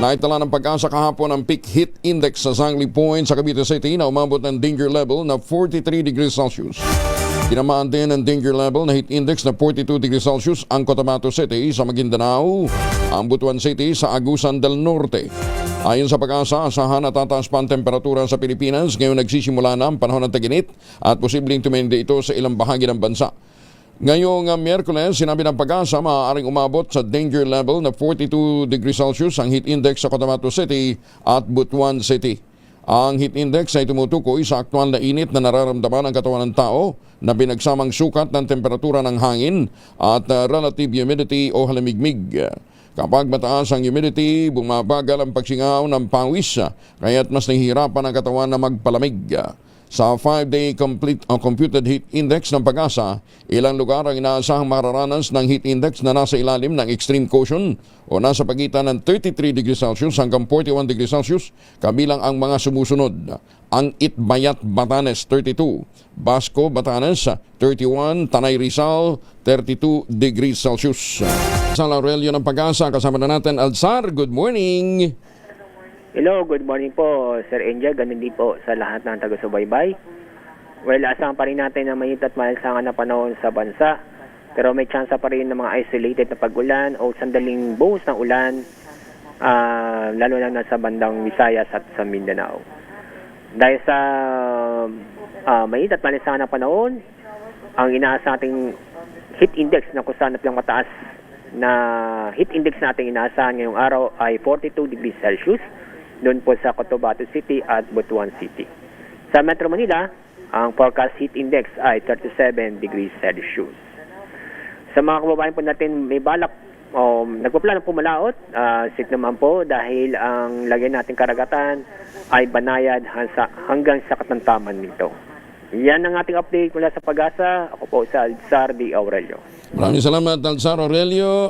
Naitala ng Pag-asa kahapon ang peak heat index sa Zangli Point sa Cavite City na umabot ng danger level na 43 degrees Celsius. Tinamaan din ng danger level na heat index na 42 degrees Celsius ang Cotabato City sa Maguindanao, ang Butuan City sa Agusan del Norte. Ayon sa Pag-asa, asahan at tataas pa ang temperatura sa Pilipinas ngayon nagsisimula na ang panahon ng tag-init at posibleng tumindi ito sa ilang bahagi ng bansa. Ngayong Miyerkules, sinabi ng Pag-asa, maaaring umabot sa danger level na 42 degrees Celsius ang heat index sa Cotabato City at Butuan City. Ang heat index ay tumutukoy sa aktwal na init na nararamdaman ng katawan ng tao na binagsamang sukat ng temperatura ng hangin at relative humidity o halamigmig. Kapag mataas ang humidity, bumabagal ang pagsingaw ng pawis, kaya't mas nahihirapan ang katawan na magpalamig. Sa 5-day computed heat index ng Pag-asa, ilang lugar ang inaasahang mararanas ng heat index na nasa ilalim ng extreme caution o nasa pagitan ng 33 degrees Celsius hanggang 41 degrees Celsius, kabilang ang mga sumusunod. Ang Itbayat, Batanes 32, Basco, Batanes 31, Tanay Rizal 32 degrees Celsius. Sa Laurelio ng Pag-asa, kasama na natin Alzar. Good morning! Hello, good morning po, Sir Angel. Ganun din po sa lahat ng taga-subaybay. Well, asahan pa rin natin na mainit at malansangan na panahon sa bansa. Pero may tsansa pa rin ng mga isolated na pag-ulan o sandaling buhos ng ulan, lalo na nasa bandang Visayas at sa Mindanao. Dahil sa mainit at malansangan na panahon, ang inaasa nating heat index na kung saan napilang mataas na heat index natin inaasahan ngayong araw ay 42 degrees Celsius doon po sa Cotabato City at Butuan City. Sa Metro Manila, ang forecast heat index ay 37 degrees Celsius. Sa mga kababayan po natin may balak o nagpaplano pumalaot, sit naman po dahil ang lagyan natin karagatan ay banayad hanggang sa katantaman nito. Yan ang ating update mula sa Pag-asa. Ako po sa Alzar D. Aurelio. Maraming salamat, Alzar Aurelio.